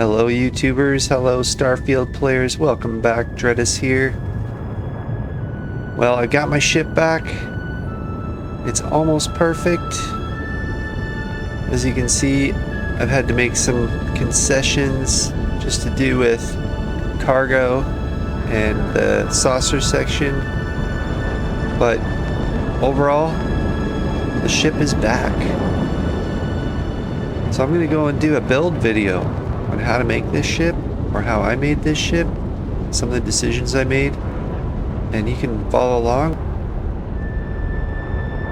Hello YouTubers, hello Starfield players, welcome back, Dreadus here. Well, I got my ship back. It's almost perfect. As you can see, I've had to make some concessions just to do with cargo and the saucer section. But overall, the ship is back. So I'm going to go and do a build video on how to make this ship, or how I made this ship, some of the decisions I made, and you can follow along.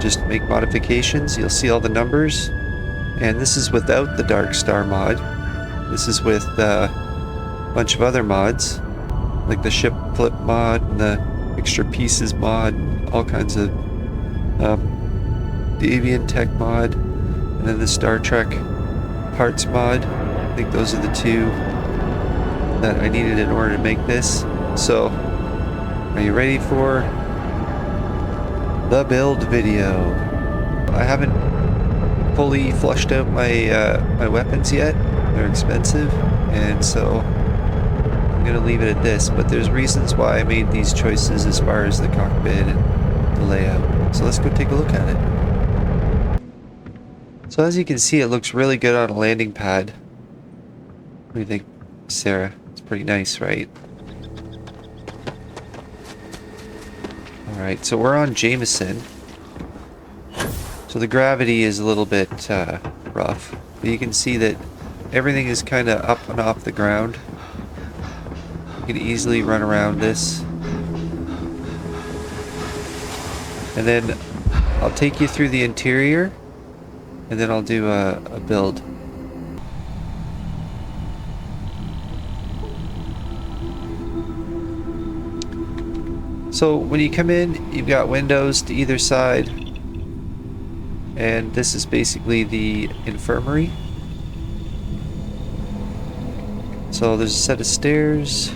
Just make modifications, you'll see all the numbers, and this is without the Dark Star mod. This is with a bunch of other mods, like the ship flip mod, and the extra pieces mod, all kinds of the Avian Tech mod, and then the Star Trek parts mod. I think those are the two that I needed in order to make this. So, are you ready for the build video? I haven't fully flushed out my my weapons yet. They're expensive, and so I'm gonna leave it at this. But there's reasons why I made these choices as far as the cockpit and the layout. So let's go take a look at it. So as you can see, it looks really good on a landing pad. What do you think, Sarah? It's pretty nice, right? Alright, so we're on Jameson. So the gravity is a little bit rough. But you can see that everything is kind of up and off the ground. You can easily run around this. And then I'll take you through the interior, and then I'll do a build. So when you come in, you've got windows to either side, and this is basically the infirmary. So there's a set of stairs,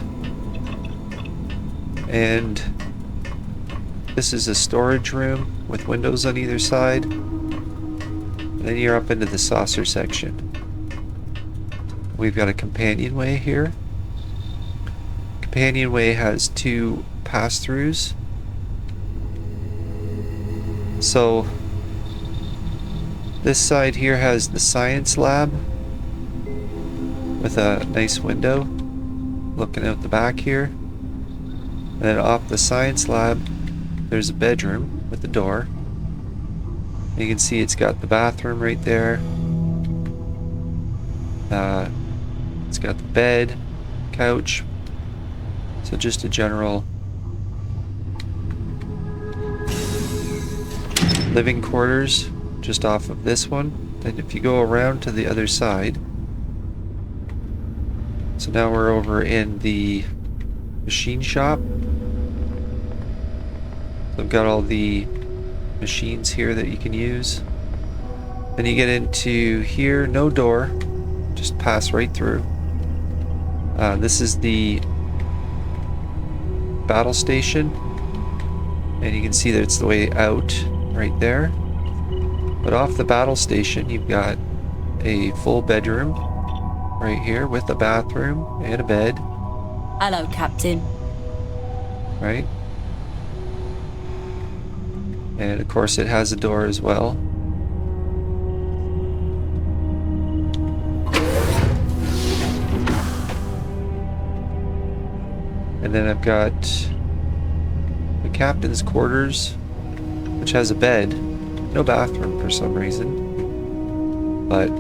and this is a storage room with windows on either side. And then you're up into the saucer section. We've got a companionway here. Companionway has two pass-throughs. So this side here has the science lab with a nice window looking out the back here. And then off the science lab there's a bedroom with a door. You can see it's got the bathroom right there. It's got the bed, couch. So just a general living quarters just off of this one. And if you go around to the other side, so now we're over in the machine shop. So I've got all the machines here that you can use. Then you get into here, no door, just pass right through. This is the battle station, and you can see that it's the way out right there. But off the battle station you've got a full bedroom right here with a bathroom and a bed. Hello, Captain. Right? And of course it has a door as well. And then I've got the captain's quarters, which has a bed. No bathroom for some reason. But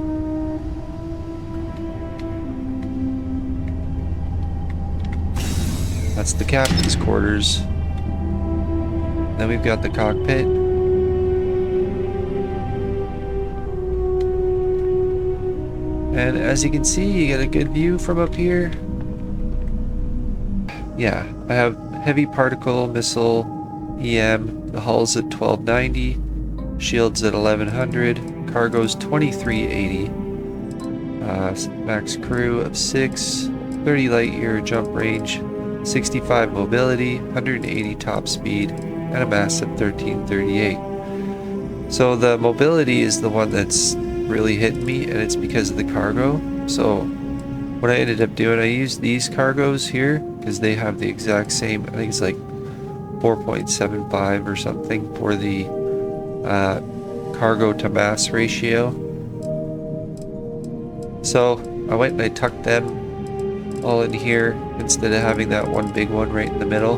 that's the captain's quarters. Then we've got the cockpit. And as you can see, you get a good view from up here. Yeah, I have heavy particle missile EM. The hull's at 1290, shields at 1100, cargo's 2380. Max crew of 6, 30 light year jump range, 65 mobility, 180 top speed, and a mass of 1338. So the mobility is the one that's really hitting me, and it's because of the cargo. So what I ended up doing, I used these cargos here because they have the exact same, I think it's like 4.75 or something for the cargo to mass ratio. So I went and I tucked them all in here instead of having that one big one right in the middle.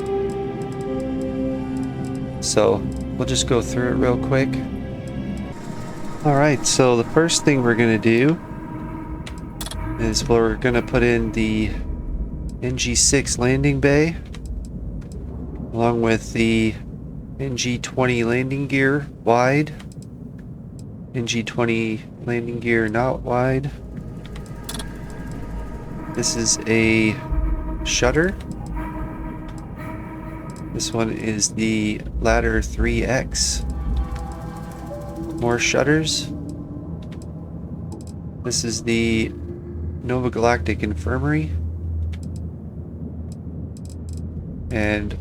So we'll just go through it real quick. Alright, so the first thing we're going to do is we're going to put in the NG6 landing bay along with the NG20 landing gear wide, NG20 landing gear not wide. This is a shutter. This one is the ladder 3X. More shutters. This is the Nova Galactic Infirmary. And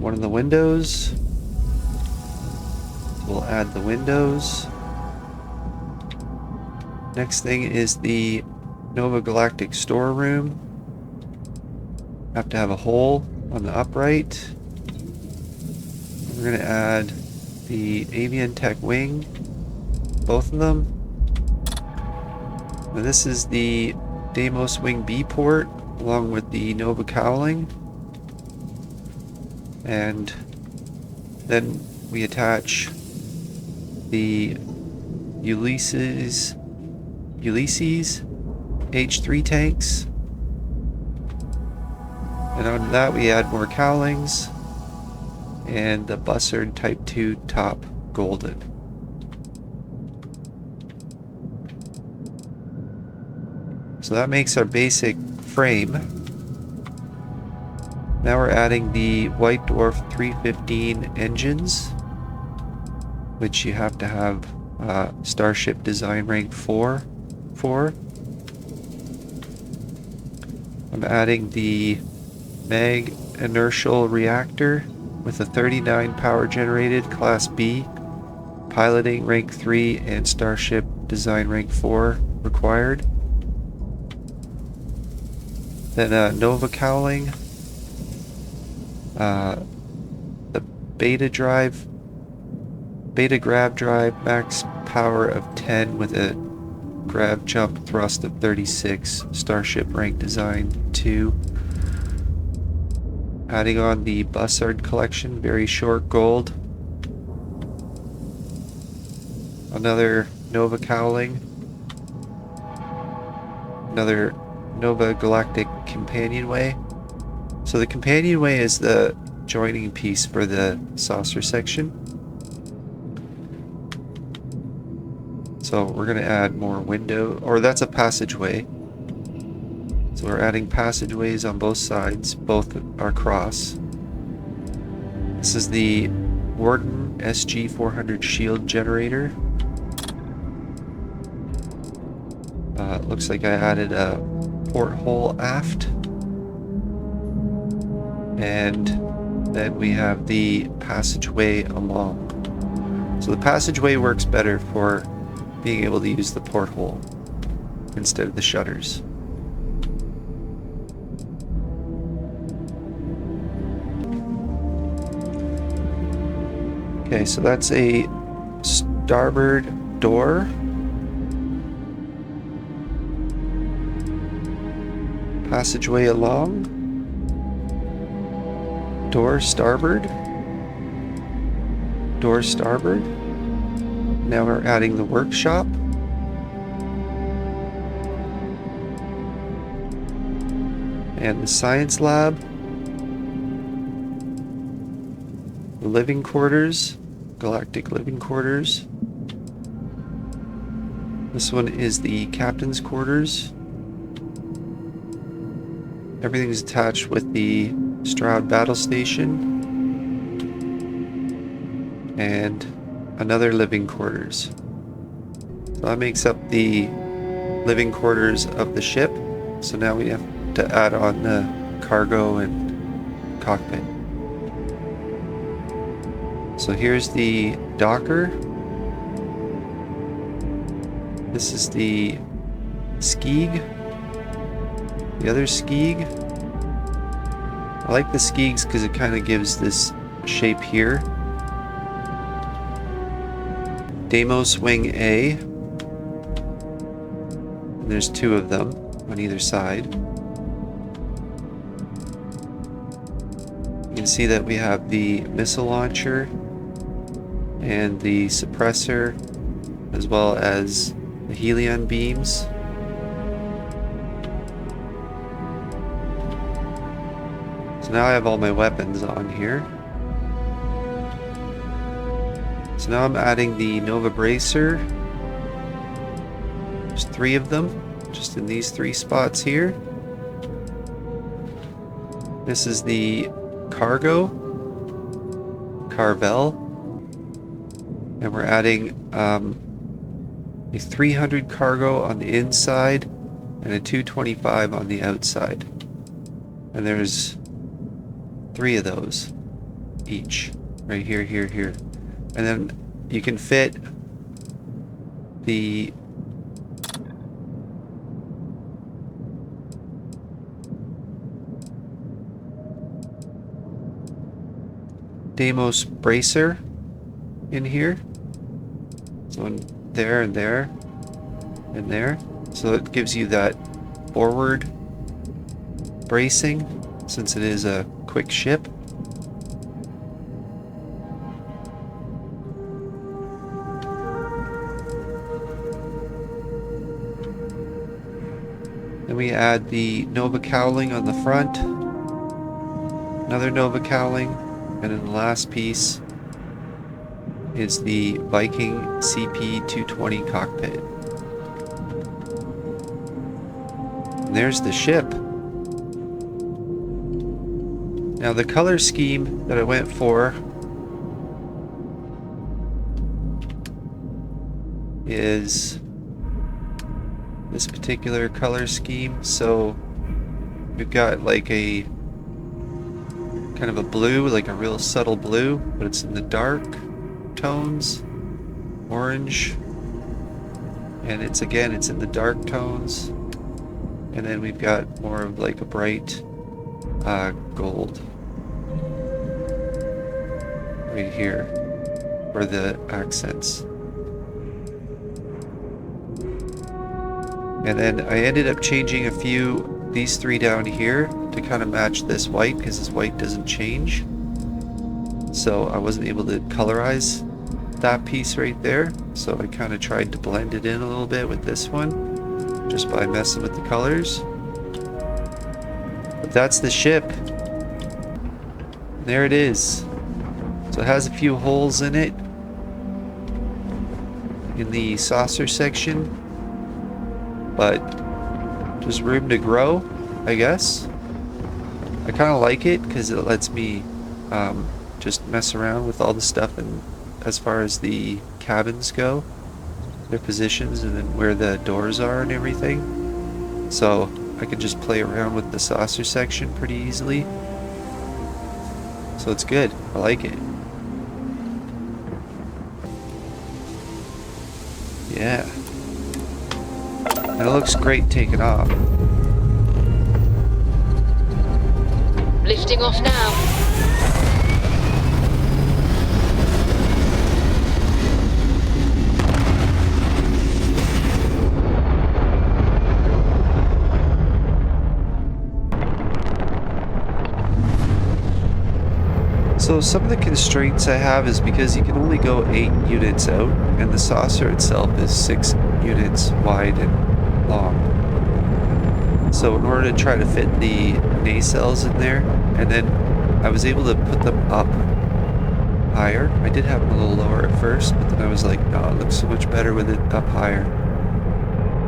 one of the windows. We'll add the windows. Next thing is the Nova Galactic storeroom. Have to have a hole on the upright. We're going to add the Avian Tech wing, both of them. Now this is the Deimos Wing B port along with the Nova cowling. And then we attach the Ulysses H3 tanks. And on that we add more cowlings and the Bussard Type 2 top golden. So that makes our basic frame. Now we're adding the White Dwarf 315 engines, which you have to have Starship Design Rank 4 for. I'm adding the Mag Inertial Reactor with a 39 power generated Class B, Piloting Rank 3 and Starship Design Rank 4 required. Then Nova cowling, the Beta Grav Drive, max power of 10 with a Grav Jump thrust of 36, Starship Rank Design 2. Adding on the Bussard collection, very short gold. Another Nova cowling. Another Nova Galactic companionway. So the companionway is the joining piece for the saucer section. So we're going to add more window, or that's a passageway. So we're adding passageways on both sides, both are cross. This is the Warden SG400 shield generator. Looks like I added a porthole aft. And then we have the passageway along. So the passageway works better for being able to use the porthole instead of the shutters. Okay, so that's a starboard door. Passageway along. Door starboard. Door starboard. Now we're adding the workshop. And the science lab. The living quarters. Galactic living quarters. This one is the captain's quarters. Everything's attached with the Stroud battle station. And another living quarters. So that makes up the living quarters of the ship. So now we have to add on the cargo and cockpit. So here's the docker. This is the skeeg. the other Skeeg. I like the Skeegs because it kind of gives this shape here. Deimos Wing A. And there's two of them on either side. You can see that we have the missile launcher and the suppressor, as well as the helion beams. So now I have all my weapons on here. So now I'm adding the Nova Bracer. There's 3 of them, just in these 3 spots here. This is the cargo, Carvel. And we're adding a 300 cargo on the inside and a 225 on the outside. And there's 3 of those each, right here, here, here. And then you can fit the Deimos Bracer in here. So in there and there and there. So it gives you that forward bracing since it is a quick ship. Then we add the Nova cowling on the front, another Nova cowling, and then the last piece is the Viking CP-220 cockpit. And there's the ship. Now the color scheme that I went for is this particular color scheme. So we've got like a kind of a blue, like a real subtle blue, but it's in the dark tones, orange, and it's in the dark tones, and then we've got more of like a bright gold right here for the accents. And then I ended up changing a few, these 3 down here to kind of match this white, because this white doesn't change. So I wasn't able to colorize that piece right there. So I kind of tried to blend it in a little bit with this one, just by messing with the colors. But that's the ship. There it is. So it has a few holes in it in the saucer section, but there's room to grow, I guess. I kind of like it because it lets me just mess around with all the stuff, and as far as the cabins go, their positions, and then where the doors are and everything. So I can just play around with the saucer section pretty easily. So it's good. I like it. Yeah. And it looks great taken off. Lifting off now. So some of the constraints I have is because you can only go 8 units out, and the saucer itself is 6 units wide and long. So in order to try to fit the nacelles in there, and then I was able to put them up higher. I did have them a little lower at first, but then I was like, no, it looks so much better with it up higher.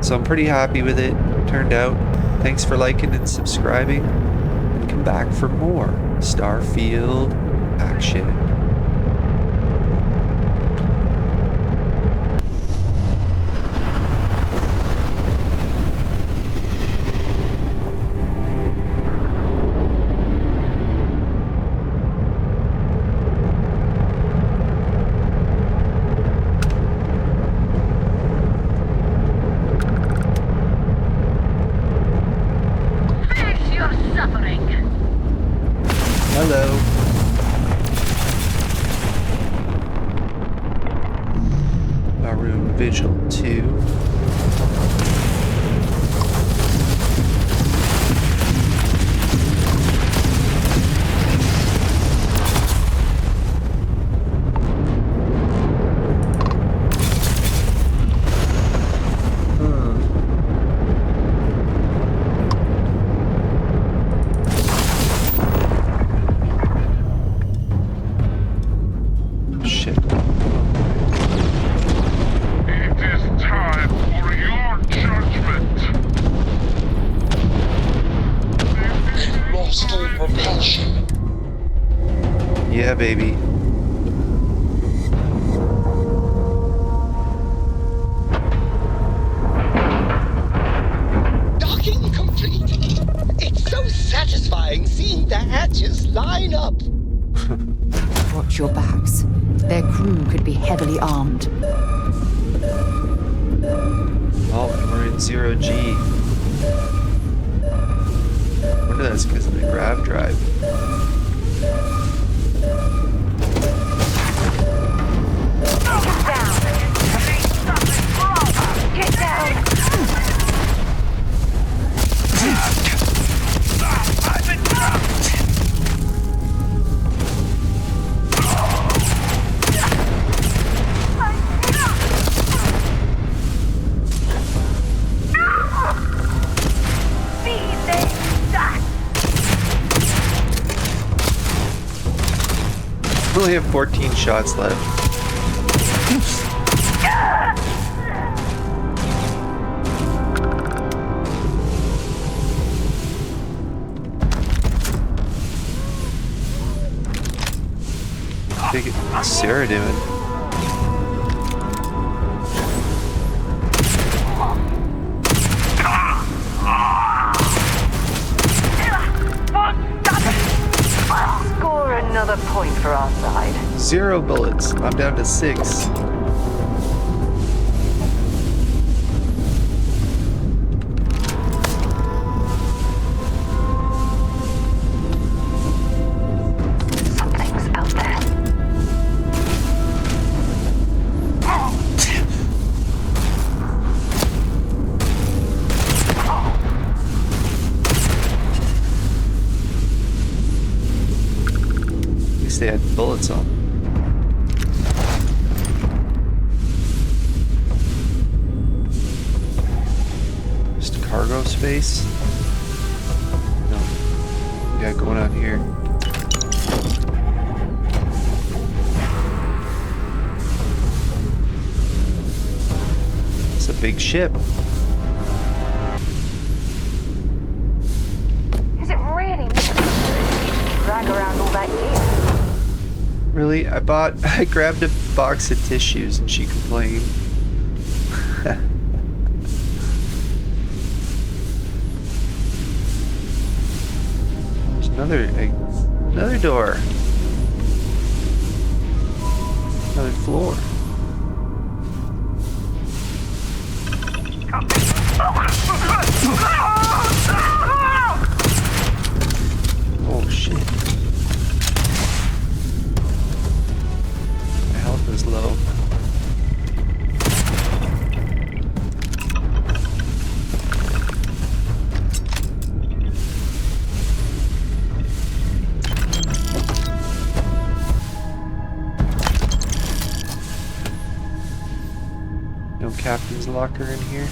So I'm pretty happy with it. Turned out. Thanks for liking and subscribing, and come back for more Starfield action. Hello. Room Vigil 2. Shit. It is time for your judgment. It lost all propulsion. Yeah, baby. Docking complete. It's so satisfying seeing the hatches line up. Watch your backs. Their crew could be heavily armed. Oh, and we're in 0G. I wonder that's because of the grav drive. Get down! I've been trapped! We only have 14 shots left. What's Sarah doing? Score another point for our side. 0 bullets. I'm down to 6. Something's out there. At least they had bullets on them. Just cargo space? No. What we got going on here? It's a big ship. Is it really drag around all that gear? Really? I grabbed a box of tissues and she complained. There's another door. Another floor. Oh shit. My health is low. No captain's locker in here.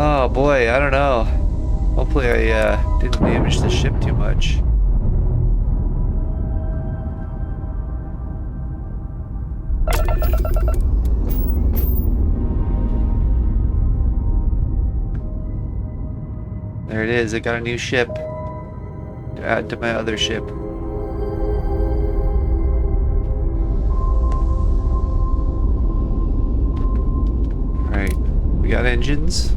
Oh boy, I don't know. Hopefully I didn't damage the ship too much. There it is, I got a new ship to add to my other ship. Alright, we got engines.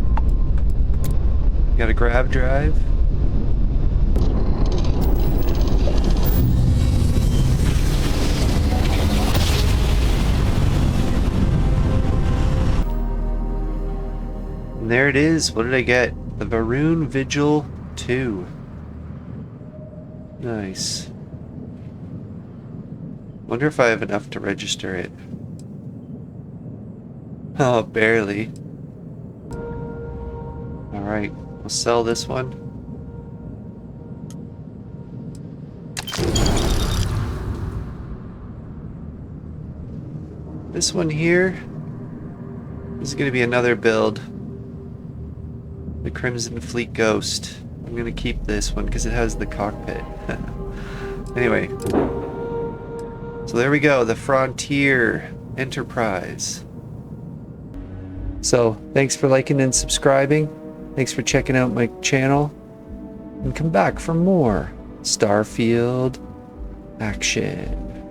We got a grav drive. there it is. What did I get? The Varun Vigil 2. Nice. Wonder if I have enough to register it. Oh, barely. Alright, we'll sell this one. This one here is going to be another build. The Crimson Fleet Ghost. I'm going to keep this one because it has the cockpit. Anyway. So there we go, the Frontier Enterprise. So, thanks for liking and subscribing. Thanks for checking out my channel. And come back for more Starfield action.